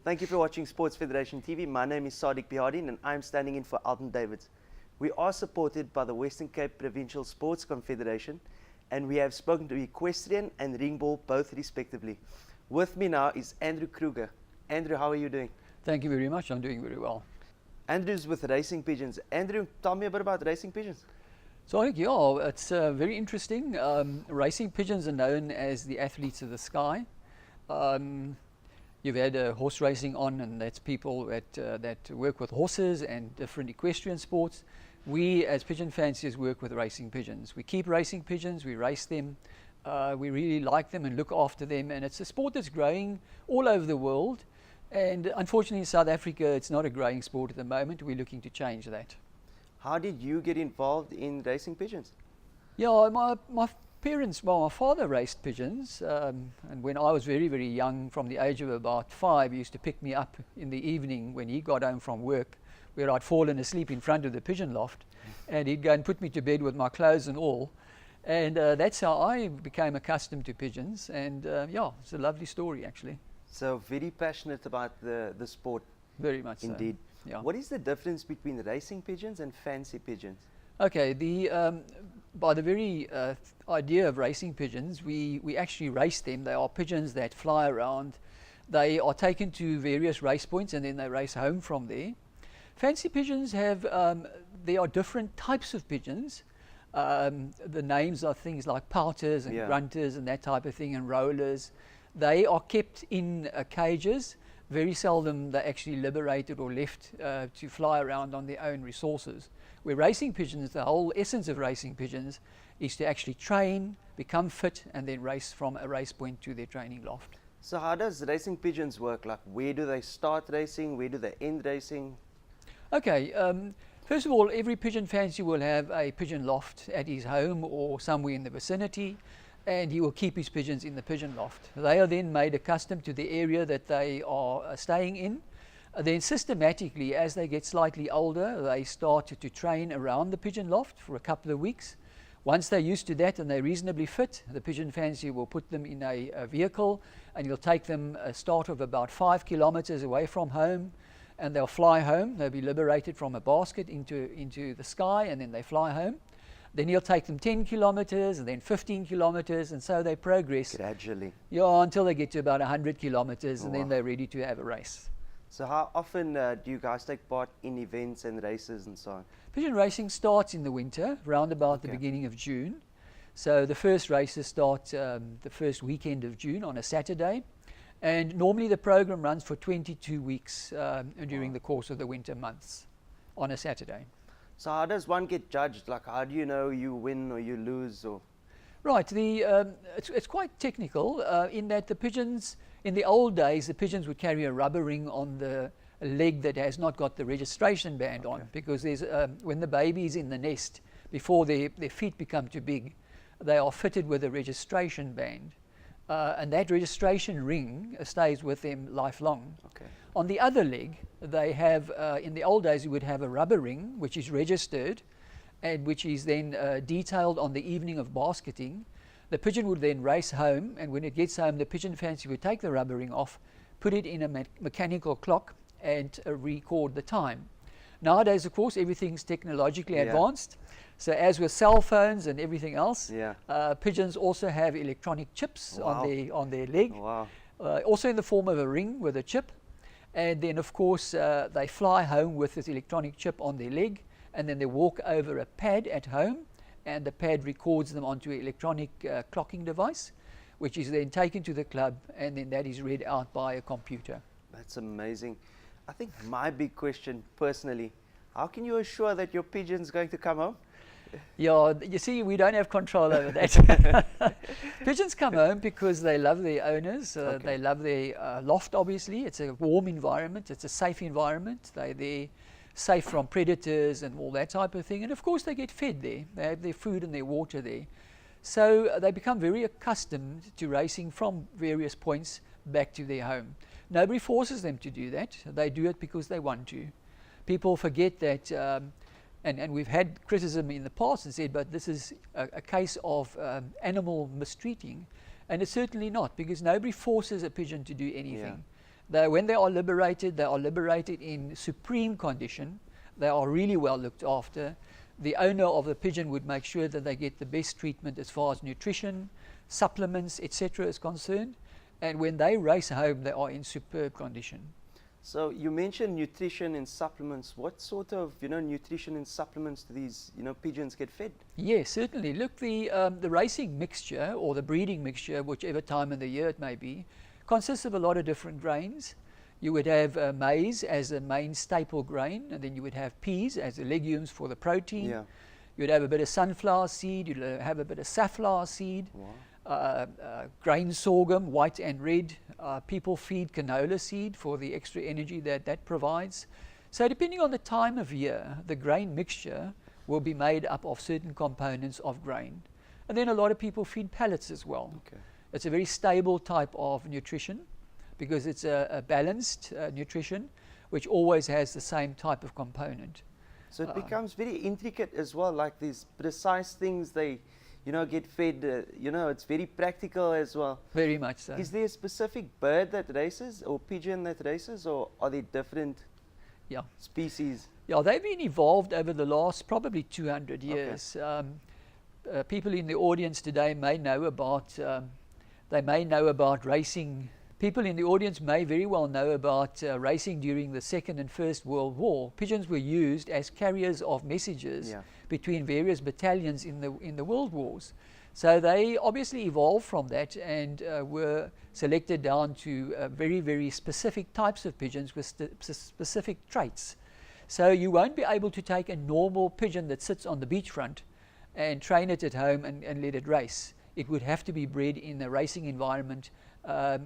Thank you for watching Sports Federation TV. My name is Sadiq Bihardin and I'm standing in for Alton Davids. We are supported by the Western Cape Provincial Sports Confederation and we have spoken to equestrian and ringball both respectively. With me now is Andrew Kruger. Andrew, how are you doing? Thank you very much. I'm doing very well. Andrew's with Racing Pigeons. Andrew, tell me a bit about Racing Pigeons. So yeah, it's very interesting. Racing pigeons are known as the athletes of the sky. You've had horse racing on, and that's people that work with horses and different equestrian sports. We as pigeon fanciers work with racing pigeons. We keep racing pigeons, we race them, we really like them and look after them, and it's a sport that's growing all over the world. And unfortunately in South Africa it's not a growing sport at the moment. We're looking to change that. How did you get involved in racing pigeons? Yeah, my parents, well, my father raced pigeons, and when I was very, very young, from the age of about 5, he used to pick me up in the evening when he got home from work, where I'd fallen asleep in front of the pigeon loft, and he'd go and put me to bed with my clothes and all. And that's how I became accustomed to pigeons, and yeah, it's a lovely story actually. So very passionate about the sport. Very much indeed. So. Yeah. What is the difference between racing pigeons and fancy pigeons? Okay, by the very idea of racing pigeons, we actually race them. They are pigeons that fly around. They are taken to various race points and then they race home from there. Fancy pigeons have, there are different types of pigeons. The names are things like pouters and grunters and that type of thing, and rollers. They are kept in cages. Very seldom they're actually liberated or left to fly around on their own resources. Where racing pigeons, the whole essence of racing pigeons is to actually train, become fit, and then race from a race point to their training loft. So how does racing pigeons work? Like, where do they start racing? Where do they end racing? Okay, first of all, every pigeon fancier will have a pigeon loft at his home or somewhere in the vicinity, and he will keep his pigeons in the pigeon loft. They are then made accustomed to the area that they are staying in. Then systematically, as they get slightly older, they start to train around the pigeon loft for a couple of weeks. Once they're used to that and they're reasonably fit, the pigeon fancier will put them in a vehicle, and he'll take them a start of about 5 kilometers away from home, and they'll fly home. They'll be liberated from a basket into the sky, and then they fly home. Then he'll take them 10 kilometers and then 15 kilometers, and so they progress gradually. Yeah, until they get to about 100 kilometers, and then they're ready to have a race. So how often do you guys take part in events and races and so on? Pigeon racing starts in the winter, around about the beginning of June. So the first races start the first weekend of June on a Saturday. And normally the program runs for 22 weeks during the course of the winter months on a Saturday. So how does one get judged? Like, how do you know you win or you lose? Or right, it's quite technical in that the pigeons, in the old days, the pigeons would carry a rubber ring on the leg that has not got the registration band on, because there's when the baby's in the nest, before their feet become too big, they are fitted with a registration band. And that registration ring stays with them lifelong. Okay. On the other leg, they have, in the old days, you would have a rubber ring, which is registered, and which is then detailed on the evening of basketing. The pigeon would then race home, and when it gets home, the pigeon fancier would take the rubber ring off, put it in a mechanical clock, and record the time. Nowadays, of course, everything's technologically advanced. So as with cell phones and everything else, pigeons also have electronic chips on their leg, also in the form of a ring with a chip. And then, of course, they fly home with this electronic chip on their leg, and then they walk over a pad at home, and the pad records them onto an electronic clocking device, which is then taken to the club, and then that is read out by a computer. That's amazing. I think my big question personally, how can you assure that your pigeon's going to come home? Yeah, you see, we don't have control over that. Pigeons come home because they love their owners. They love their loft, obviously. It's a warm environment. It's a safe environment. They're safe from predators and all that type of thing. And of course, they get fed there. They have their food and their water there. So they become very accustomed to racing from various points back to their home. Nobody forces them to do that. They do it because they want to. People forget that and we've had criticism in the past and said, but this is a case of animal mistreating. And it's certainly not, because nobody forces a pigeon to do anything. When they are liberated in supreme condition. They are really well looked after. The owner of the pigeon would make sure that they get the best treatment as far as nutrition, supplements, etc. is concerned. And when they race home, they are in superb condition. So you mentioned nutrition and supplements. What sort of, nutrition and supplements do these, pigeons get fed? Yes, certainly. Look, the racing mixture or the breeding mixture, whichever time of the year it may be, consists of a lot of different grains. You would have maize as a main staple grain, and then you would have peas as the legumes for the protein. Yeah. You'd have a bit of sunflower seed, you'd have a bit of safflower seed. Wow. Grain sorghum, white and red. People feed canola seed for the extra energy that provides. So depending on the time of year, the grain mixture will be made up of certain components of grain. And then a lot of people feed pellets as well. Okay. It's a very stable type of nutrition because it's a balanced nutrition which always has the same type of component. So it becomes very intricate as well, like these precise things they get fed, it's very practical as well. Very much so. Is there a specific bird that races or pigeon that races, or are they different species? Yeah, they've been evolved over the last probably 200 years. Okay. People in the audience today may know about, racing. People in the audience may very well know about racing during the Second and First World War. Pigeons were used as carriers of messages between various battalions in the World Wars. So they obviously evolved from that and were selected down to very, very specific types of pigeons with specific traits. So you won't be able to take a normal pigeon that sits on the beachfront and train it at home and let it race. It would have to be bred in a racing environment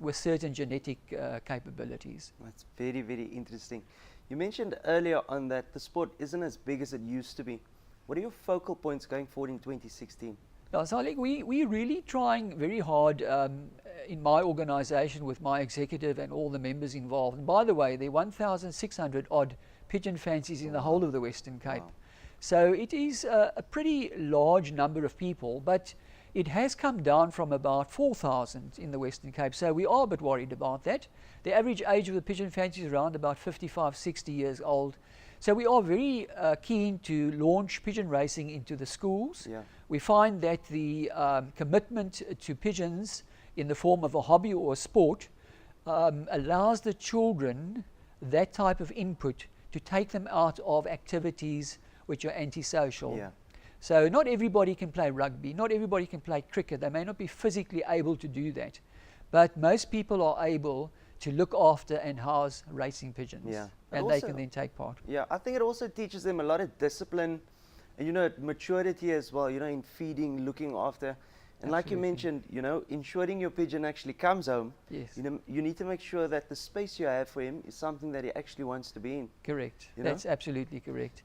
with certain genetic capabilities. That's very, very interesting. You mentioned earlier on that the sport isn't as big as it used to be. What are your focal points going forward in 2016? So I think we're really trying very hard in my organization with my executive and all the members involved. And by the way, there are 1,600 odd pigeon fancies in the whole of the Western Cape. Wow. So it is a pretty large number of people, but it has come down from about 4,000 in the Western Cape, so we are a bit worried about that. The average age of the pigeon fancy is around about 55, 60 years old. So we are very keen to launch pigeon racing into the schools. Yeah. We find that the commitment to pigeons in the form of a hobby or a sport allows the children that type of input to take them out of activities which are antisocial. Yeah. So not everybody can play rugby, not everybody can play cricket. They may not be physically able to do that, but most people are able to look after and house racing pigeons. Yeah. And also, they can then take part. Yeah, I think it also teaches them a lot of discipline and, maturity as well, in feeding, looking after. And absolutely. Like you mentioned, ensuring your pigeon actually comes home, yes. You need to make sure that the space you have for him is something that he actually wants to be in. Correct. That's absolutely correct.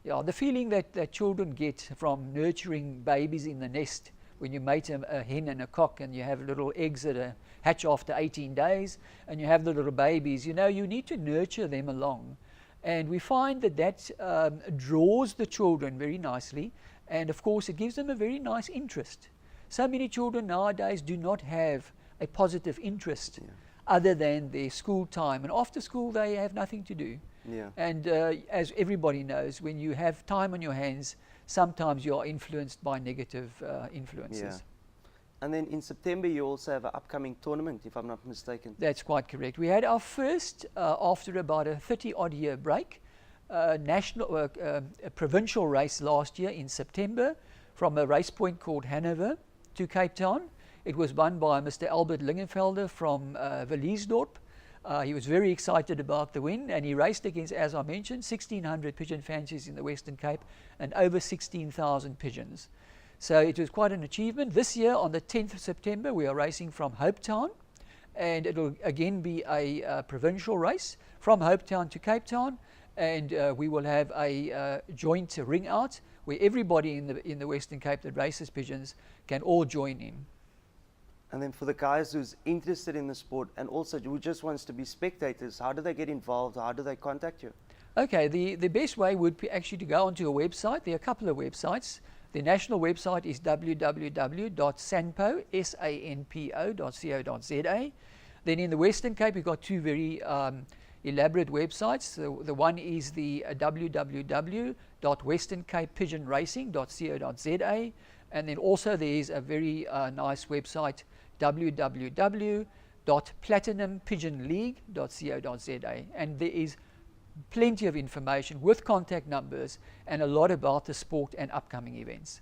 Yeah, the feeling that children get from nurturing babies in the nest, when you mate a hen and a cock and you have little eggs that hatch after 18 days and you have the little babies, you need to nurture them along. And we find that draws the children very nicely, and of course it gives them a very nice interest. So many children nowadays do not have a positive interest other than their school time, and after school they have nothing to do. Yeah. And as everybody knows, when you have time on your hands, sometimes you are influenced by negative influences. Yeah. And then in September you also have an upcoming tournament, if I'm not mistaken. That's quite correct. We had our first, after about a 30-odd year break, a provincial race last year in September from a race point called Hanover to Cape Town. It was won by Mr. Albert Lingenfelder from Valiesdorp. He was very excited about the win, and he raced against, as I mentioned, 1,600 pigeon fancies in the Western Cape and over 16,000 pigeons. So it was quite an achievement. This year, on the 10th of September, we are racing from Hopetown, and it will again be a provincial race from Hopetown to Cape Town, and we will have a joint ring out where everybody in the Western Cape that races pigeons can all join in. And then for the guys who's interested in the sport and also who just wants to be spectators, how do they get involved? How do they contact you? Okay, the best way would be actually to go onto a website. There are a couple of websites. The national website is www.sanpo.co.za. Then in the Western Cape, we've got two very elaborate websites. The one is the www.westerncapepigeonracing.co.za, and then also there is a very nice website, www.platinumpigeonleague.co.za, and there is plenty of information with contact numbers and a lot about the sport and upcoming events.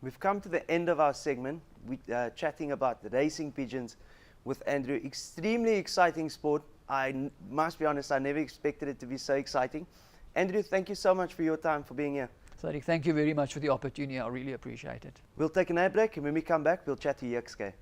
We've come to the end of our segment. We're chatting about the racing pigeons with Andrew. Extremely exciting sport. I must be honest, I never expected it to be so exciting. Andrew, thank you so much for your time, for being here. Sadiq, thank you very much for the opportunity. I really appreciate it. We'll take an ad break, and when we come back, we'll chat to Yexke.